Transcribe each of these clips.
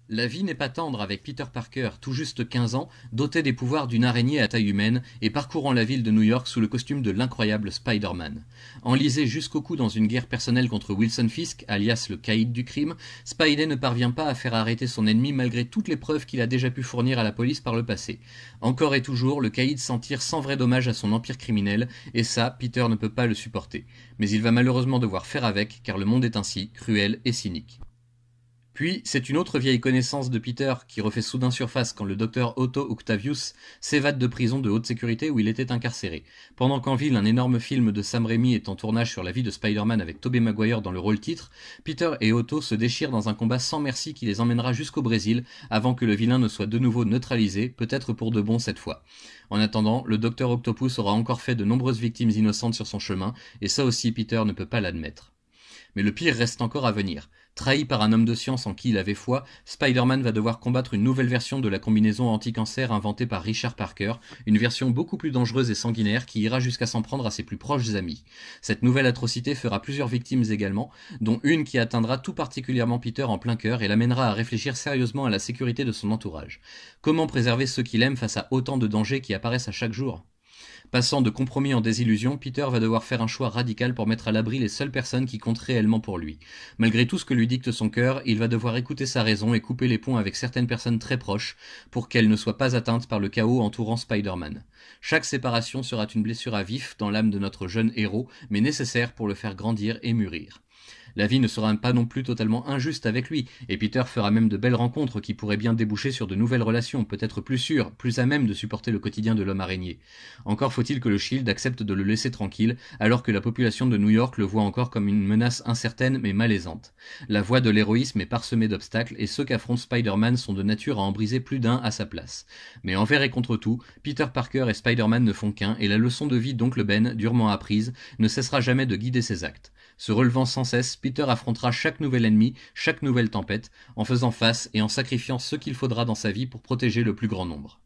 La vie n'est pas tendre avec Peter Parker, tout juste 15 ans, doté des pouvoirs d'une araignée à taille humaine et parcourant la ville de New York sous le costume de l'incroyable Spider-Man. Enlisé jusqu'au cou dans une guerre personnelle contre Wilson Fisk, alias le caïd du crime, Spidey ne parvient pas à faire arrêter son ennemi malgré toutes les preuves qu'il a déjà pu fournir à la police par le passé. Encore et toujours, le caïd s'en tire sans vrai dommage à son empire criminel, et ça, Peter ne peut pas le supporter. Mais il va malheureusement devoir faire avec, car le monde est ainsi, cruel et cynique. Puis, c'est une autre vieille connaissance de Peter qui refait soudain surface quand le docteur Otto Octavius s'évade de prison de haute sécurité où il était incarcéré. Pendant qu'en ville, un énorme film de Sam Raimi est en tournage sur la vie de Spider-Man avec Tobey Maguire dans le rôle titre, Peter et Otto se déchirent dans un combat sans merci qui les emmènera jusqu'au Brésil avant que le vilain ne soit de nouveau neutralisé, peut-être pour de bon cette fois. En attendant, le docteur Octopus aura encore fait de nombreuses victimes innocentes sur son chemin, et ça aussi Peter ne peut pas l'admettre. Mais le pire reste encore à venir. Trahi par un homme de science en qui il avait foi, Spider-Man va devoir combattre une nouvelle version de la combinaison anti-cancer inventée par Richard Parker, une version beaucoup plus dangereuse et sanguinaire qui ira jusqu'à s'en prendre à ses plus proches amis. Cette nouvelle atrocité fera plusieurs victimes également, dont une qui atteindra tout particulièrement Peter en plein cœur et l'amènera à réfléchir sérieusement à la sécurité de son entourage. Comment préserver ceux qu'il aime face à autant de dangers qui apparaissent à chaque jour ? Passant de compromis en désillusion, Peter va devoir faire un choix radical pour mettre à l'abri les seules personnes qui comptent réellement pour lui. Malgré tout ce que lui dicte son cœur, il va devoir écouter sa raison et couper les ponts avec certaines personnes très proches pour qu'elles ne soient pas atteintes par le chaos entourant Spider-Man. Chaque séparation sera une blessure à vif dans l'âme de notre jeune héros, mais nécessaire pour le faire grandir et mûrir. La vie ne sera pas non plus totalement injuste avec lui, et Peter fera même de belles rencontres qui pourraient bien déboucher sur de nouvelles relations, peut-être plus sûres, plus à même de supporter le quotidien de l'homme araignée. Encore faut-il que le Shield accepte de le laisser tranquille, alors que la population de New York le voit encore comme une menace incertaine mais malaisante. La voie de l'héroïsme est parsemée d'obstacles, et ceux qu'affronte Spider-Man sont de nature à en briser plus d'un à sa place. Mais envers et contre tout, Peter Parker et Spider-Man ne font qu'un, et la leçon de vie d'Oncle Ben, durement apprise, ne cessera jamais de guider ses actes. Se relevant sans cesse, Peter affrontera chaque nouvel ennemi, chaque nouvelle tempête, en faisant face et en sacrifiant ce qu'il faudra dans sa vie pour protéger le plus grand nombre.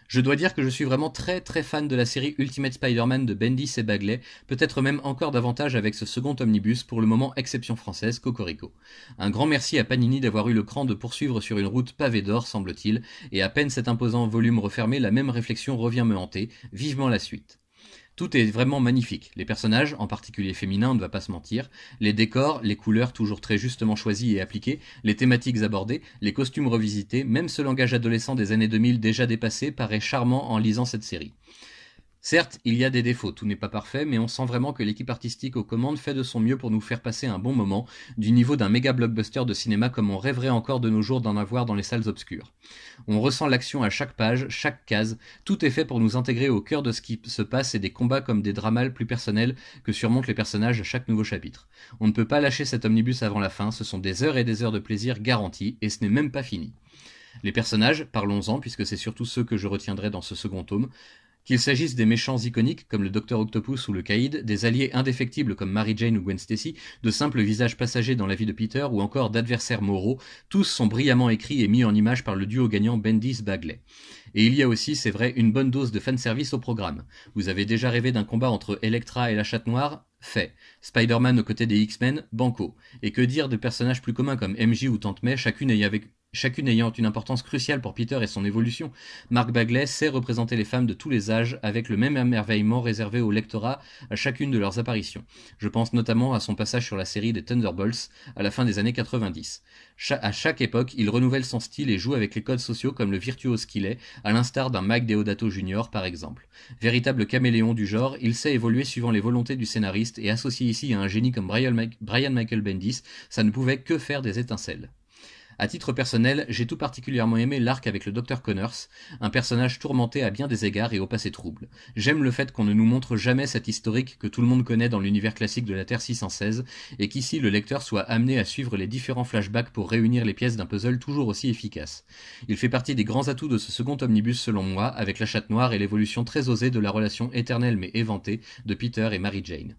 Je dois dire que je suis vraiment très fan de la série Ultimate Spider-Man de Bendis et Bagley, peut-être même encore davantage avec ce second omnibus, pour le moment exception française, Cocorico. Un grand merci à Panini d'avoir eu le cran de poursuivre sur une route pavée d'or, semble-t-il, et à peine cet imposant volume refermé, la même réflexion revient me hanter, vivement la suite. Tout est vraiment magnifique. Les personnages, en particulier féminins, on ne va pas se mentir, les décors, les couleurs toujours très justement choisies et appliquées, les thématiques abordées, les costumes revisités, même ce langage adolescent des années 2000 déjà dépassé paraît charmant en lisant cette série. Certes, il y a des défauts, tout n'est pas parfait, mais on sent vraiment que l'équipe artistique aux commandes fait de son mieux pour nous faire passer un bon moment, du niveau d'un méga blockbuster de cinéma comme on rêverait encore de nos jours d'en avoir dans les salles obscures. On ressent l'action à chaque page, chaque case, tout est fait pour nous intégrer au cœur de ce qui se passe et des combats comme des dramas plus personnels que surmontent les personnages à chaque nouveau chapitre. On ne peut pas lâcher cet omnibus avant la fin, ce sont des heures et des heures de plaisir garanties, et ce n'est même pas fini. Les personnages, parlons-en, puisque c'est surtout ceux que je retiendrai dans ce second tome. Qu'il s'agisse des méchants iconiques comme le Dr Octopus ou le Caïd, des alliés indéfectibles comme Mary Jane ou Gwen Stacy, de simples visages passagers dans la vie de Peter ou encore d'adversaires moraux, tous sont brillamment écrits et mis en image par le duo gagnant Bendis-Bagley. Et il y a aussi, c'est vrai, une bonne dose de fanservice au programme. Vous avez déjà rêvé d'un combat entre Elektra et la Chatte Noire ? Fait. Spider-Man aux côtés des X-Men ? Banco. Et que dire de personnages plus communs comme MJ ou Tante May, chacune ayant une importance cruciale pour Peter et son évolution. Mark Bagley sait représenter les femmes de tous les âges avec le même émerveillement réservé au lectorat à chacune de leurs apparitions. Je pense notamment à son passage sur la série des Thunderbolts à la fin des années 90. À chaque époque, il renouvelle son style et joue avec les codes sociaux comme le virtuose qu'il est, à l'instar d'un Mike Deodato Jr. par exemple. Véritable caméléon du genre, il sait évoluer suivant les volontés du scénariste et associé ici à un génie comme Brian Michael Bendis, ça ne pouvait que faire des étincelles. À titre personnel, j'ai tout particulièrement aimé l'arc avec le Dr Connors, un personnage tourmenté à bien des égards et au passé trouble. J'aime le fait qu'on ne nous montre jamais cet historique que tout le monde connaît dans l'univers classique de la Terre 616, et qu'ici le lecteur soit amené à suivre les différents flashbacks pour réunir les pièces d'un puzzle toujours aussi efficace. Il fait partie des grands atouts de ce second omnibus selon moi, avec la Chatte Noire et l'évolution très osée de la relation éternelle mais éventée de Peter et Mary Jane.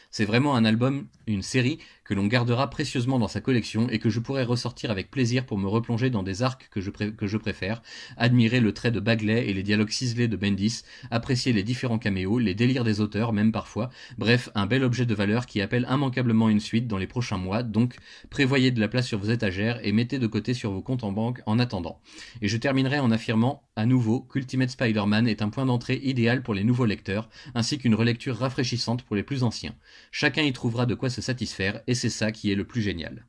C'est vraiment un album, une série que l'on gardera précieusement dans sa collection et que je pourrai ressortir avec plaisir pour me replonger dans des arcs que je préfère, admirer le trait de Bagley et les dialogues ciselés de Bendis, apprécier les différents caméos, les délires des auteurs même parfois, bref, un bel objet de valeur qui appelle immanquablement une suite dans les prochains mois, donc prévoyez de la place sur vos étagères et mettez de côté sur vos comptes en banque en attendant. Et je terminerai en affirmant à nouveau qu'Ultimate Spider-Man est un point d'entrée idéal pour les nouveaux lecteurs, ainsi qu'une relecture rafraîchissante pour les plus anciens. Chacun y trouvera de quoi se satisfaire, et c'est ça qui est le plus génial.